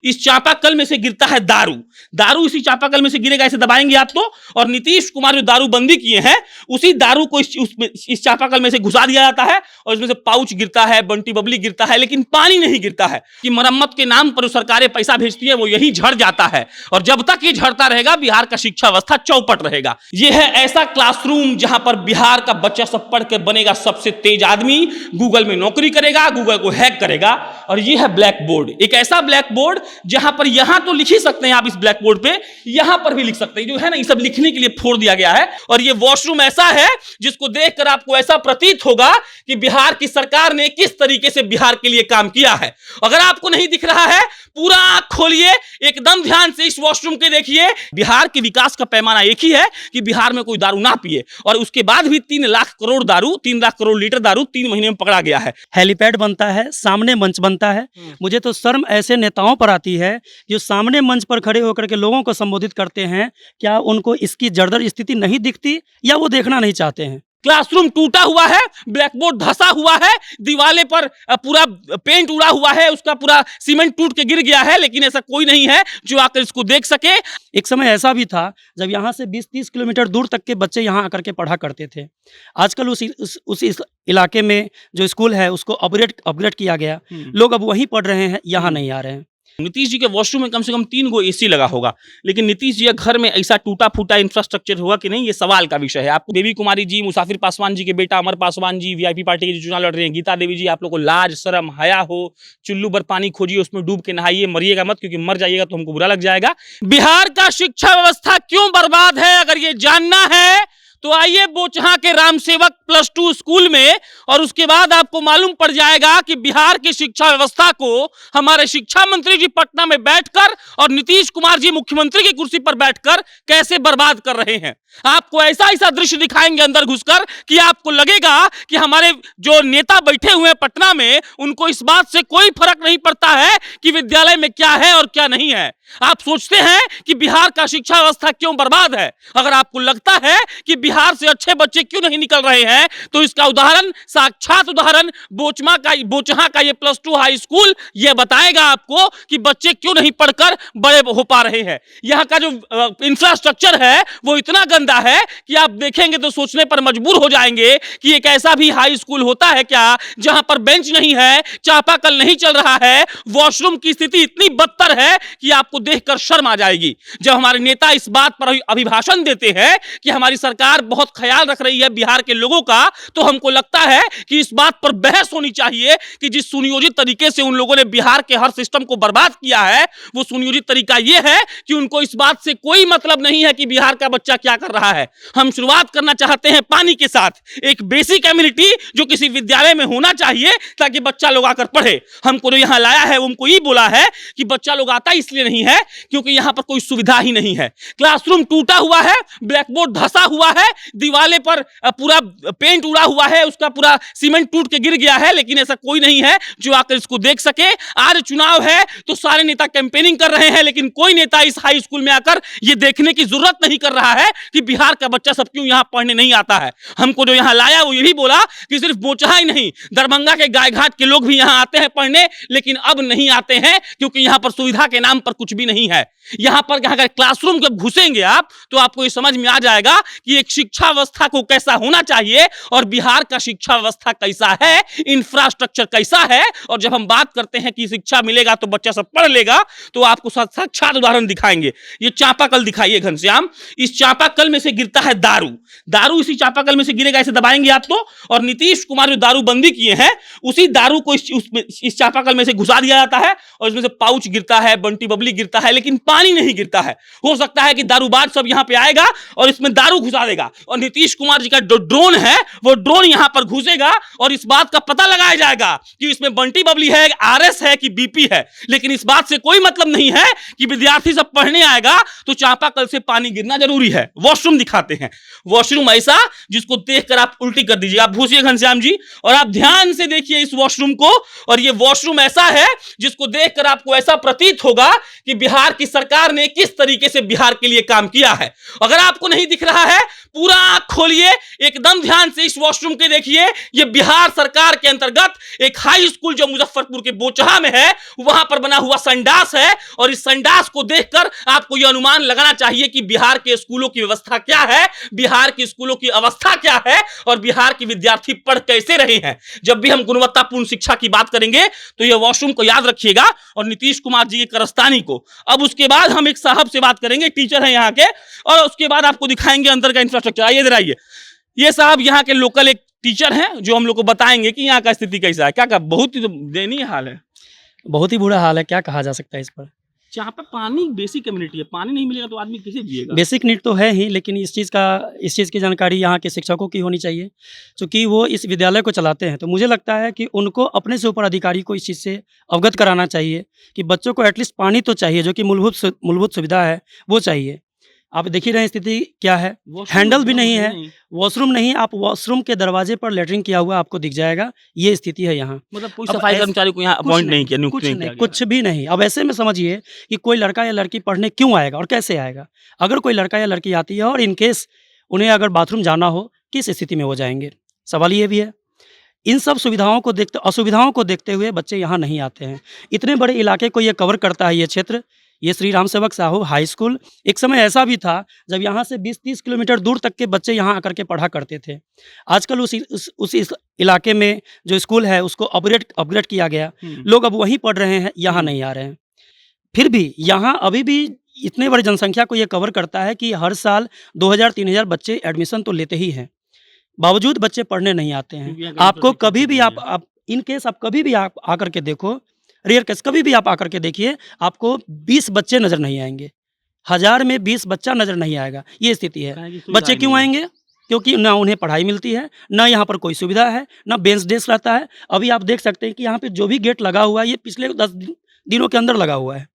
इस चापाकल में से गिरता है दारू। दारू इसी चापाकल में से गिरेगा, इसे दबाएंगे आप तो। और नीतीश कुमार जो दारू बंदी किए हैं उसी दारू को इस चापाकल में से घुसा दिया जाता है और इसमें से पाउच गिरता है, बंटी बबली गिरता है, लेकिन पानी नहीं गिरता है। कि मरम्मत के नाम पर जो सरकारें पैसा भेजती है वो यही झड़ जाता है और जब तक ये झड़ता रहेगा बिहार का शिक्षा व्यवस्था चौपट रहेगा। यह है ऐसा क्लासरूम जहां पर बिहार का बच्चा सब पढ़ के बनेगा सबसे तेज आदमी, गूगल में नौकरी करेगा, गूगल को हैक करेगा। और यह है ब्लैक बोर्ड, एक ऐसा ब्लैक बोर्ड जहां पर यहां तो लिख ही सकते हैं आप इस ब्लैक बोर्ड पे, यहां पर भी लिख सकते हैं। जो है ना, ये सब लिखने के लिए फोड़ दिया गया है। और ये वॉशरूम ऐसा है जिसको देखकर आपको ऐसा प्रतीत होगा कि बिहार की सरकार ने किस तरीके से बिहार के लिए काम किया है। अगर आपको नहीं दिख रहा है, पूरा आंख खोलिए, एकदम ध्यान से इस वॉशरूम के देखिए। बिहार के विकास का पैमाना एक ही है कि बिहार में कोई दारू ना पिए, और उसके बाद भी 3 लाख करोड़ दारू, 3 लाख करोड़ लीटर दारू 3 महीने में पकड़ा गया है। हेलीपैड बनता है, सामने मंच बनता है। मुझे तो शर्म ऐसे नेताओं पर आती है जो सामने मंच पर खड़े होकर के लोगों को संबोधित करते हैं। क्या उनको इसकी जर्जर स्थिति नहीं दिखती या वो देखना नहीं चाहते हैं? क्लासरूम टूटा हुआ है, ब्लैक बोर्ड धंसा हुआ है, दीवाले पर पूरा पेंट उड़ा हुआ है, उसका पूरा सीमेंट टूट के गिर गया है, लेकिन ऐसा कोई नहीं है जो आकर इसको देख सके। एक समय ऐसा भी था जब यहाँ से 20-30 किलोमीटर दूर तक के बच्चे यहाँ आकर के पढ़ा करते थे। आजकल उस इलाके में जो स्कूल है उसको अपग्रेड किया गया, लोग अब वहीं पढ़ रहे हैं, यहाँ नहीं आ रहे हैं। नीतीश जी के वॉशरूम में कम से कम 3 गो एसी लगा होगा, लेकिन नीतीश जी के घर में ऐसा टूटा फूटा इंफ्रास्ट्रक्चर होगा कि नहीं, ये सवाल का विषय है। आपको बेबी कुमारी जी, मुसाफिर पासवान जी के बेटा अमर पासवान जी, वीआईपी पार्टी के जो चुनाव लड़ रहे हैं, गीता देवी जी, आप लोग को लाज शर्म हया हो, चुल्लू भर पानी खोजिए, उसमें डूब के नहाइए, मरिएगा मत, क्योंकि मर जाइएगा तो हमको बुरा लग जाएगा। बिहार का शिक्षा व्यवस्था क्यों बर्बाद है, अगर ये जानना है तो आइए बोचहां के रामसेवक +2 स्कूल में, और उसके बाद आपको मालूम पड़ जाएगा कि बिहार की शिक्षा व्यवस्था को हमारे शिक्षा मंत्री जी पटना में बैठकर और नीतीश कुमार जी मुख्यमंत्री की कुर्सी पर बैठकर कैसे बर्बाद कर रहे हैं। आपको ऐसा ऐसा दृश्य दिखाएंगे अंदर घुसकर कि आपको लगेगा कि हमारे जो नेता बैठे हुए हैं पटना में, उनको इस बात से कोई फर्क नहीं पड़ता है कि विद्यालय में क्या है और क्या नहीं है। आप सोचते हैं कि बिहार का शिक्षा व्यवस्था क्यों बर्बाद है। अगर आपको लगता है कि बिहार से अच्छे बच्चे क्यों नहीं निकल रहे हैं, तो इसका उदाहरण, साक्षात उदाहरण बोचहां का ये +2 हाई स्कूल ये बताएगा आपको कि बच्चे क्यों नहीं पढ़कर बड़े हो पा रहे हैं। यहाँ का जो इंफ्रास्ट्रक्चर है वो इतना गंदा है कि आप देखेंगे तो सोचने पर मजबूर हो जाएंगे कि एक ऐसा भी हाई स्कूल होता है क्या जहां पर बेंच नहीं है, चापाकल नहीं चल रहा है, वॉशरूम की स्थिति इतनी बदतर है कि आपको देखकर शर्म आ जाएगी। जब हमारे नेता इस बात पर अभिभाषण देते हैं कि हमारी सरकार बहुत ख्याल रख रही है बिहार के लोगों का, तो हमको लगता है कि इस बात पर बहस होनी चाहिए कि जिस सुनियोजित तरीके से उन लोगों ने बिहार के हर सिस्टम को बर्बाद किया है, वो सुनियोजित तरीका यह है कि उनको इस बात से कोई मतलब नहीं है कि बिहार का बच्चा क्या कर रहा है। हम शुरुआत करना चाहते हैं पानी के साथ, एक बेसिक एमिनिटी जो किसी विद्यालय में होना चाहिए ताकि बच्चा लोग आकर पढ़े। हमको जो यहां लाया है उनको ये बोला है कि बच्चा लोग आता इसलिए नहीं है क्योंकि यहां पर कोई सुविधा ही नहीं है। क्लासरूम टूटा हुआ है, ब्लैक बोर्ड धंसा हुआ है, दीवाले पर पूरा पेंट उड़ा हुआ है, उसका पूरा सीमेंट टूट के गिर गया है, लेकिन ऐसा कोई नहीं है जो आकर इसको देख सके। आज चुनाव है तो सारे नेता कैंपेनिंग कर रहे हैं, लेकिन कोई नेता इस हाई स्कूल में आकर यह देखने की जरूरत नहीं कर रहा है कि बिहार का बच्चा सब क्यों यहां पढ़ने नहीं आता है। हमको जो यहां लाया वो यही बोला कि सिर्फ बोचहां ही नहीं, दरभंगा के गायघाट के लोग भी यहां आते हैं पढ़ने, लेकिन अब नहीं आते हैं क्योंकि यहां पर सुविधा के नाम पर कुछ भी नहीं है। यहां पर अगर क्लासरूम जब घुसेंगे आप तो आपको ये समझ में आ जाएगा कि एक शिक्षा व्यवस्था को कैसा होना चाहिए और बिहार का शिक्षा व्यवस्था कैसा है, इंफ्रास्ट्रक्चर कैसा है। और जब हम बात करते हैं कि शिक्षा मिलेगा तो बच्चा सब पढ़ लेगा, तो आपको साक्षात उदाहरण दिखाएंगे। ये चापाकल दिखाइए घनश्याम, इस चापाकल में से गिरता है दारू। दारू इसी चापाकल में से गिरेगा, इसे दबाएंगे आप तो। और नीतीश कुमार जो दारू बंदी किए हैं उसी दारू को इस चापाकल में से घुसा दिया जाता है और इसमें से पाउच गिरता है, बंटी बबली गिरता है, लेकिन पानी नहीं गिरता है। हो सकता है कि दारूबाज सब यहां पे आएगा और इसमें दारू घुसा देगा, और नीतीश कुमार जी का जो ड्रोन है वो ड्रोन यहां पर घुसेगा और इस बात का पता लगाया जाएगा कि इसमें बंटी बबली है, आरएस है कि बीपी है। लेकिन इस बात से कोई मतलब नहीं है कि विद्यार्थी सब पढ़ने आएगा तो चापाकल से पानी गिरना जरूरी है। वॉशरूम दिखाते हैं, वॉशरूम ऐसा जिसको देखकर आप उल्टी कर दीजिए। आप घुसिए घनश्याम जी और आप ध्यान से देखिए इस वॉशरूम को, और ये वॉशरूम ऐसा है जिसको देखकर आपको ऐसा प्रतीत होगा कि बिहार की सरकार ने किस तरीके से बिहार के लिए काम किया है। अगर आपको नहीं दिख रहा है, पूरा आंख खोलिए, एकदम ध्यान ध्यान से इस वॉशरूम के देखिए, ये बिहार सरकार के अंतर्गत एक हाई स्कूल जो मुजफ्फरपुर के बोचहा में है, वहां पर बना हुआ संडास है। और इस संडास को देखकर आपको यह अनुमान लगाना चाहिए कि बिहार के स्कूलों की व्यवस्था क्या है, बिहार के स्कूलों की अवस्था क्या है और बिहार के विद्यार्थी पढ़ कैसे रहे हैं। जब भी हम गुणवत्तापूर्ण शिक्षा की बात करेंगे तो यह वॉशरूम को याद रखिएगा और नीतीश कुमार जी के कारस्तानी को। अब उसके बाद हम एक साहब से बात करेंगे, टीचर हैं यहाँ के, और उसके बाद आपको दिखाएंगे अंदर का इंफ्रास्ट्रक्चर। आइए इधर आइए। ये साहब यहाँ के लोकल एक टीचर हैं जो हम लोग को बताएंगे कि यहाँ का स्थिति कैसा है। क्या बहुत ही तो दयनीय हाल है, बहुत ही बुरा हाल है, क्या कहा जा सकता है इस पर। जहाँ पे पानी बेसिक कम्युनिटी है, पानी नहीं मिलेगा तो आदमी कैसे जिएगा। बेसिक नीड तो है ही, लेकिन इस चीज़ की जानकारी यहाँ के शिक्षकों की होनी चाहिए, क्योंकि वो इस विद्यालय को चलाते हैं। तो मुझे लगता है कि उनको अपने से ऊपर अधिकारी को इस चीज़ से अवगत कराना चाहिए कि बच्चों को एटलीस्ट पानी तो चाहिए, जो कि मूलभूत सुविधा है वो चाहिए। आप देख ही रहे हैं स्थिति क्या है, हैंडल भी नहीं है, वॉशरूम नहीं, आप वॉशरूम के दरवाजे पर लेटरिन किया हुआ आपको दिख जाएगा, ये स्थिति है यहाँ। मतलब कोई सफाई कर्मचारी को यहाँ अपॉइंट नहीं किया, नियुक्त नहीं किया गया। कुछ भी नहीं। अब ऐसे में समझिए कि कोई लड़का या लड़की पढ़ने क्यों आएगा और कैसे आएगा। अगर कोई लड़का या लड़की आती है और इनकेस उन्हें अगर बाथरूम जाना हो, किस स्थिति में वो जाएंगे, सवाल ये भी है। इन सब असुविधाओं को देखते हुए बच्चे यहाँ नहीं आते हैं। इतने बड़े इलाके को ये कवर करता है ये क्षेत्र, ये श्री राम सेवक साहू हाई स्कूल। एक समय ऐसा भी था जब यहाँ से 20-30 किलोमीटर दूर तक के बच्चे यहाँ आकर के पढ़ा करते थे। आजकल उस इलाके में जो स्कूल है उसको अपग्रेड किया गया, लोग अब वहीं पढ़ रहे हैं, यहाँ नहीं आ रहे हैं। फिर भी यहाँ अभी भी इतने बड़ी जनसंख्या को ये कवर करता है कि हर साल 2000-3000 बच्चे एडमिशन तो लेते ही हैं, बावजूद बच्चे पढ़ने नहीं आते हैं। आपको कभी भी आप इन केस आप कभी भी आप आकर के देखो, रेयर केस कभी भी आप आकर के देखिए, आपको 20 बच्चे नज़र नहीं आएंगे, 1000 में 20 बच्चा नज़र नहीं आएगा। ये स्थिति है। बच्चे क्यों आएंगे? क्योंकि ना उन्हें पढ़ाई मिलती है, ना यहाँ पर कोई सुविधा है, ना बेंच डेस्क रहता है। अभी आप देख सकते हैं कि यहाँ पे जो भी गेट लगा हुआ है ये पिछले 10 दिनों के अंदर लगा हुआ है,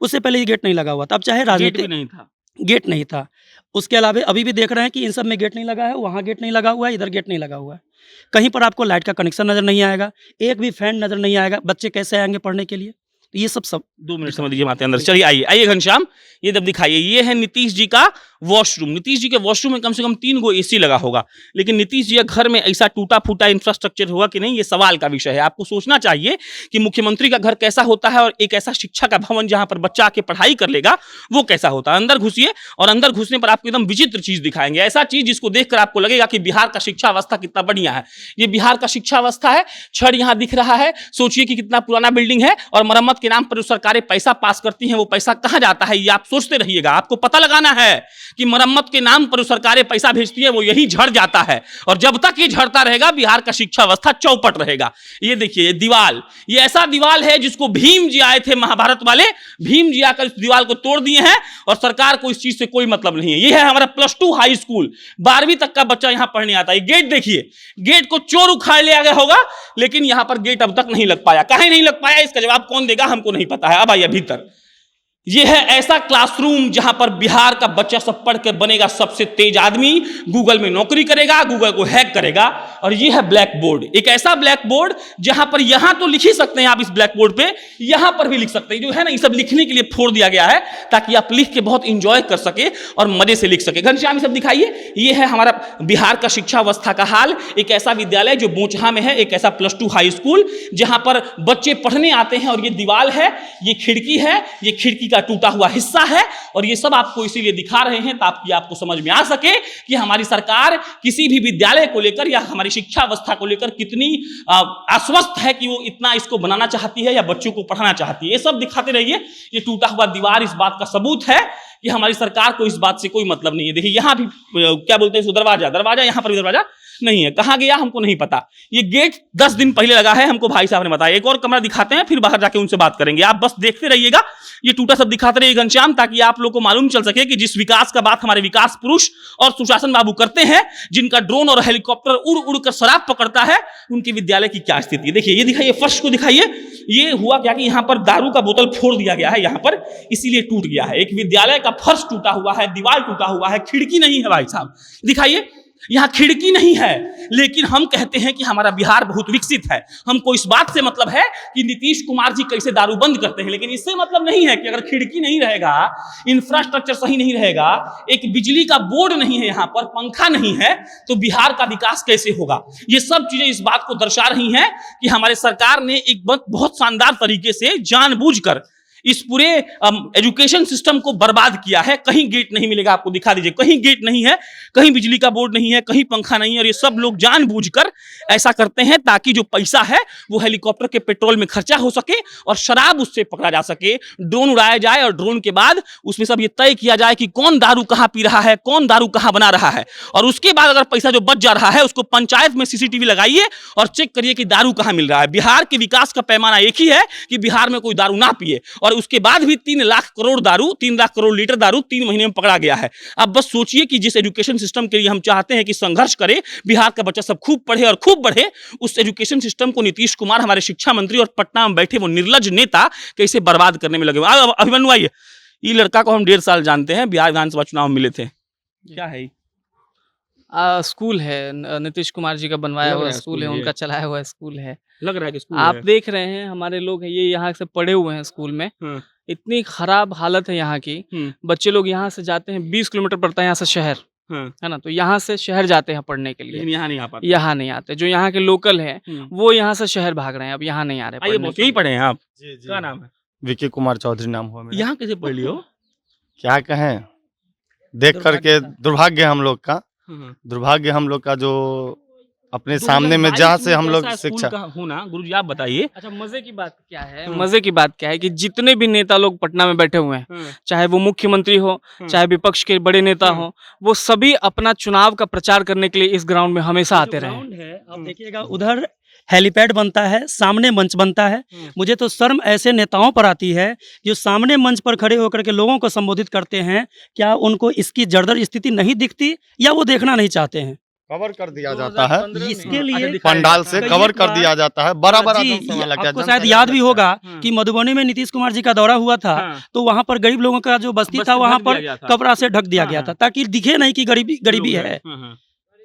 उससे पहले ये गेट नहीं लगा हुआ था। अब चाहे राजनीति नहीं था, गेट नहीं था। उसके अलावा अभी भी देख रहे हैं कि इन सब में गेट नहीं लगा है, वहाँ गेट नहीं लगा हुआ है, इधर गेट नहीं लगा हुआ है। कहीं पर आपको लाइट का कनेक्शन नज़र नहीं आएगा, एक भी फैन नज़र नहीं आएगा। बच्चे कैसे आएंगे पढ़ने के लिए? तो ये सब 2 मिनट समझ लीजिए, आते अंदर। चलिए आइए घनश्याम, ये जब दिखाइए, ये है नीतीश जी का वॉशरूम। नीतीश जी के वॉशरूम में कम से कम 3 गो एसी लगा होगा, लेकिन नीतीश जी के घर में ऐसा टूटा फूटा इंफ्रास्ट्रक्चर होगा कि नहीं, ये सवाल का विषय है। आपको सोचना चाहिए कि मुख्यमंत्री का घर कैसा होता है और एक ऐसा शिक्षा का भवन जहां पर बच्चा आके पढ़ाई कर लेगा वो कैसा होता है। अंदर घुसिए और अंदर घुसने पर आपको एकदम विचित्र चीज दिखाएंगे, ऐसा चीज जिसको देखकर आपको लगेगा कि बिहार का शिक्षा अवस्था कितना बढ़िया है। ये बिहार का शिक्षा अवस्था है, छड़ यहाँ दिख रहा है, सोचिए कि कितना पुराना बिल्डिंग है, और मरम्मत के नाम पर जो सरकारें पैसा पास करती हैं वो पैसा कहां जाता है ये आप सोचते रहिएगा। आपको पता लगाना है कि मरम्मत के नाम पर जो सरकारें पैसा भेजती है वो यही झड़ जाता है, और जब तक ये झड़ता रहेगा बिहार का शिक्षा अवस्था चौपट रहेगा। ये देखिए, ये दीवाल, ये ऐसा दीवाल है जिसको भीम जी आए थे महाभारत वाले, भीम जी आकर इस दीवाल को तोड़ दिए हैं और सरकार को इस चीज से कोई मतलब नहीं है। ये है हमारा +2 हाई स्कूल, 12वीं तक का बच्चा यहां पढ़ने आता है। गेट देखिए, गेट को चोर उखाड़ ले गया होगा, लेकिन यहां पर गेट अब तक नहीं लग पाया। काहे नहीं लग पाया, इसका जवाब कौन देगा हमको नहीं पता है। अब आइए भीतर। यह है ऐसा क्लासरूम जहां पर बिहार का बच्चा सब पढ़कर बनेगा सबसे तेज आदमी, गूगल में नौकरी करेगा, गूगल को हैक करेगा। और यह है ब्लैक बोर्ड, एक ऐसा ब्लैक बोर्ड जहां पर यहां तो लिख ही सकते हैं आप इस ब्लैक बोर्ड पे, यहां पर भी लिख सकते हैं। जो है ना, ये सब लिखने के लिए फोड़ दिया गया है ताकि आप लिख के बहुत इंजॉय कर सके और मजे से लिख सके। घनश्याम ये सब दिखाइए, ये है हमारा बिहार का शिक्षा अवस्था का हाल। एक ऐसा विद्यालय जो बोचहा में है, एक ऐसा +2 हाई स्कूल जहां पर बच्चे पढ़ने आते हैं। और ये दीवाल है, ये खिड़की है, ये खिड़की का टूटा हुआ हिस्सा है, और ये सब आपको इसीलिए दिखा रहे हैं ताकि आपको समझ में आ सके कि हमारी सरकार किसी भी विद्यालय को लेकर या हमारी शिक्षा अवस्था को लेकर कितनी आश्वस्त है कि वो इतना इसको बनाना चाहती है या बच्चों को पढ़ाना चाहती है। ये सब दिखाते रहिए। ये टूटा हुआ दीवार इस बात का सबूत है कि हमारी सरकार को इस बात से कोई मतलब नहीं है। देखिए यहां भी क्या बोलते हैं इसको, दरवाजा, यहां पर भी दरवाजा नहीं है, कहां गया हमको नहीं पता। ये गेट 10 दिन पहले लगा है, हमको भाई साहब ने बताया। एक और कमरा दिखाते हैं, फिर बाहर जाके उनसे बात करेंगे। आप बस देखते रहिएगा, ये टूटा सब दिखाते रहिए घनश्याम, ताकि आप लोग को मालूम चल सके कि जिस विकास का बात हमारे विकास पुरुष और सुशासन बाबू करते हैं, जिनका ड्रोन और हेलीकॉप्टर उड़ उड़ कर शराब पकड़ता है, उनके विद्यालय की क्या स्थिति है। देखिए, ये दिखाइए, फर्श को दिखाइए। ये हुआ क्या कि यहाँ पर दारू का बोतल फोड़ दिया गया है यहाँ पर, इसीलिए टूट गया है। एक विद्यालय का फर्श टूटा हुआ है, दीवार टूटा हुआ है, खिड़की नहीं है भाई साहब। दिखाइए, यहाँ खिड़की नहीं है, लेकिन हम कहते हैं कि हमारा बिहार बहुत विकसित है। हमको इस बात से मतलब है कि नीतीश कुमार जी कैसे दारू बंद करते हैं, लेकिन इससे मतलब नहीं है कि अगर खिड़की नहीं रहेगा, इंफ्रास्ट्रक्चर सही नहीं रहेगा, एक बिजली का बोर्ड नहीं है, यहाँ पर पंखा नहीं है, तो बिहार का विकास कैसे होगा। ये सब चीजें इस बात को दर्शा रही हैं कि हमारे सरकार ने एक बहुत शानदार तरीके से जानबूझकर इस पूरे एजुकेशन सिस्टम को बर्बाद किया है। कहीं गेट नहीं मिलेगा, आपको दिखा दीजिए, कहीं गेट नहीं है, कहीं बिजली का बोर्ड नहीं है, कहीं पंखा नहीं है, और ये सब लोग जानबूझकर ऐसा करते हैं ताकि जो पैसा है वो हेलीकॉप्टर के पेट्रोल में खर्चा हो सके और शराब उससे पकड़ा जा सके, ड्रोन उड़ाया जाए और ड्रोन के बाद उसमें सब ये तय किया जाए कि कौन दारू कहाँ पी रहा है, कौन दारू कहाँ बना रहा है, और उसके बाद अगर पैसा जो बच जा रहा है उसको पंचायत में सीसीटीवी लगाइए और चेक करिए कि दारू कहाँ मिल रहा है। बिहार के विकास का पैमाना एक ही है कि बिहार में कोई दारू ना पिए, और उसके बाद भी 3 लाख करोड़ लीटर दारू 3 महीने में पकड़ा गया है। अब बस सोचिए कि जिस एजुकेशन सिस्टम के लिए हम चाहते हैं कि संघर्ष करे, बिहार का बच्चा सब खूब पढ़े और खूब बढ़े, उस एजुकेशन सिस्टम को नीतीश कुमार हमारे शिक्षा मंत्री और पटना में बैठे वो निर्लज नेता कैसे बर्बाद करने में लगे। अभिमन्यु आइए, ये लड़का को हम 1.5 साल जानते हैं, बिहार विधानसभा चुनाव में मिले थे, क्या है स्कूल है, नीतीश कुमार जी का बनवाया हुआ स्कूल है, उनका चलाया हुआ स्कूल है। लग रहा है कि स्कूल आप है। देख रहे हैं हमारे लोग हैं, ये यहाँ से पढ़े हुए हैं स्कूल में। इतनी खराब हालत है यहाँ की, बच्चे लोग यहाँ से जाते हैं, 20 किलोमीटर पड़ता है यहाँ से शहर, है ना, तो यहाँ से शहर जाते हैं पढ़ने के लिए, लेकिन यहाँ नहीं आ पाते, यहाँ नहीं आते। जो यहाँ के लोकल है वो यहाँ से शहर भाग रहे हैं, अब यहाँ नहीं आ रहे। यही पढ़े हैं आप? जी जी। क्या नाम है? विकी कुमार चौधरी नाम हुआ मेरा। यहाँ कैसे पढ़ लियो? क्या कहें, देख करके दुर्भाग्य हम लोग का, दुर्भाग्य हम लोग का, जो अपने सामने में जहाँ से हम लोग शिक्षा होना। गुरुजी आप बताइए। अच्छा, मजे की बात क्या है, मजे की बात क्या है कि जितने भी नेता लोग पटना में बैठे हुए हैं, चाहे वो मुख्यमंत्री हो, चाहे विपक्ष के बड़े नेता हो, वो सभी अपना चुनाव का प्रचार करने के लिए इस ग्राउंड में हमेशा आते रहे हैं। आप देखिएगा, उधर हेलीपैड बनता है, सामने मंच बनता है। मुझे तो शर्म ऐसे नेताओं पर आती है जो सामने मंच पर खड़े होकर के लोगों को संबोधित करते हैं। क्या उनको इसकी जर्जर स्थिति नहीं दिखती या वो देखना नहीं चाहते हैं? कवर कर दिया जाता है, इसके लिए पंडाल से कवर कर दिया जाता है, बड़ा बड़ा जी, जनसभा लग गया। आपको शायद याद भी होगा कि मधुबनी में नीतीश कुमार जी का दौरा हुआ था, तो वहां पर गरीब लोगों का जो बस्ती था वहां पर कपड़ा से ढक दिया गया था, ताकि दिखे नहीं कि गरीबी है,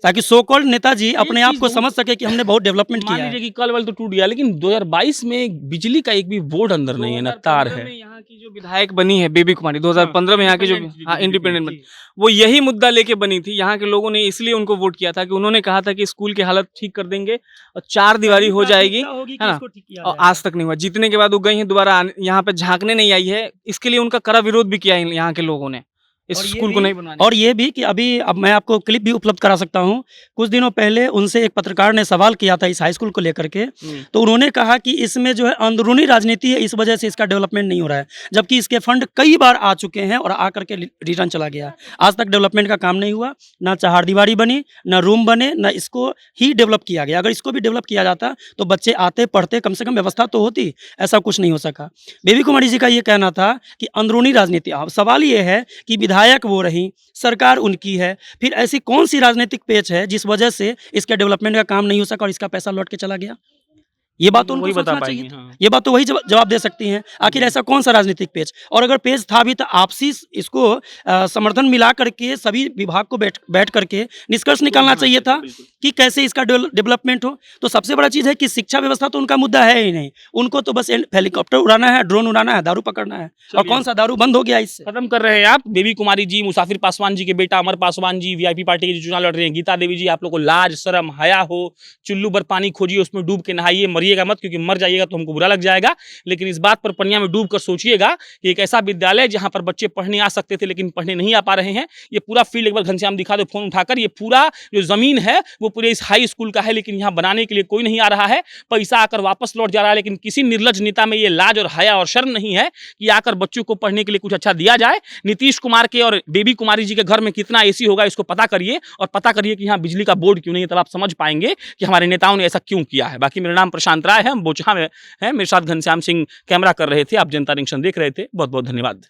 ताकि सो कॉल्ड नेताजी अपने आप को समझ सके कि हमने बहुत डेवलपमेंट किया है। कि कल वाल तो टूट गया, लेकिन 2022 में बिजली का एक भी बोर्ड अंदर नहीं है, ना तार है। यहाँ की जो विधायक बनी है बेबी कुमारी, 2015 में यहाँ की जो इंडिपेंडेंट बनी, वो यही मुद्दा लेके बनी थी। यहाँ के लोगों ने इसलिए उनको वोट किया था कि उन्होंने कहा था कि स्कूल की हालत ठीक कर देंगे और 4 दीवारी हो जाएगी, है ना, और आज तक नहीं हुआ। जीतने के बाद वो गई है दोबारा यहाँ पे झांकने नहीं आई है, इसके लिए उनका कड़ा विरोध भी किया है यहाँ के लोगों ने, इस स्कूल को नहीं बनवाने। और ये भी कि अब मैं आपको क्लिप भी उपलब्ध करा सकता हूँ। कुछ दिनों पहले उनसे एक पत्रकार ने सवाल किया था इस हाई स्कूल को लेकर के, तो उन्होंने कहा कि इसमें जो है अंदरूनी राजनीति है, इस वजह से इसका डेवलपमेंट नहीं हो रहा है, जबकि इसके फंड कई बार आ चुके हैं और आकर के रिटर्न चला गया। आज तक डेवलपमेंट का काम नहीं हुआ, ना चहारदीवारी बनी, ना रूम बने, ना इसको ही डेवलप किया गया। अगर इसको भी डेवलप किया जाता तो बच्चे आते, पढ़ते, कम से कम व्यवस्था तो होती। ऐसा कुछ नहीं हो सका। बेबी कुमारी जी का ये कहना था कि अंदरूनी राजनीति। अब सवाल ये है कि विधायक वो रही, सरकार उनकी है, फिर ऐसी कौन सी राजनीतिक पेच है जिस वजह से इसके डेवलपमेंट का काम नहीं हो सका और इसका पैसा लौट के चला गया? ये बात तो उनको सोचना चाहिए। ये बात तो वही जवाब दे सकती हैं। आखिर ऐसा कौन सा राजनीतिक पेज, और अगर पेज था भी तो आपसी इसको समर्थन मिला करके सभी विभाग को बैठ करके निष्कर्ष निकालना चाहिए था कि कैसे इसका डेवलपमेंट हो। तो सबसे बड़ा चीज़ है कि शिक्षा व्यवस्था तो उनका मुद्दा है ही नहीं। उनको तो बस हेलीकॉप्टर उड़ाना है, ड्रोन उड़ाना है, दारू पकड़ना है, और कौन सा दारू बंद हो गया इससे। खत्म कर रहे हैं आप। बेबी कुमारी जी, मुसाफिर पासवान जी के बेटा अमर पासवान जी, वीआईपी पार्टी के जो चुनाव लड़ रहे हैं, गीता देवी जी, आप लोग को लाज शर्म हया हो, चुल्लू भर पानी खोजिए, उसमें डूब के नहाइए, मरिएगा मत, क्योंकि मर जाइएगा तो हमको बुरा लग जाएगा। लेकिन इस बात पर पनिया में डूब कर सोचिएगा कि एक ऐसा विद्यालय जहां पर बच्चे पढ़ने आ सकते थे लेकिन पढ़ने नहीं आ पा रहे हैं। ये पूरा फील्ड एक बार घनश्याम दिखा दो फोन उठाकर, ये पूरा जो जमीन है वो पूरे इस हाई स्कूल का है, लेकिन यहाँ बनाने के लिए कोई नहीं आ रहा है। पैसा आकर वापस लौट जा रहा है, लेकिन किसी निर्लज नेता में ये लाज और हया और शर्म नहीं है कि आकर बच्चों को पढ़ने के लिए कुछ अच्छा दिया जाए। नीतीश कुमार के और बेबी कुमारी जी के घर में कितना एसी होगा इसको पता करिए, और पता करिए कि यहाँ बिजली का बोर्ड क्यों नहीं है, तब आप समझ पाएंगे कि हमारे नेताओं ने ऐसा क्यों किया है। बाकी मेरा नाम प्रशांत राय है, हम बोचहा में है, मेरे साथ घनश्याम सिंह कैमरा कर रहे थे, आप जनता जंक्शन देख रहे थे। बहुत बहुत धन्यवाद।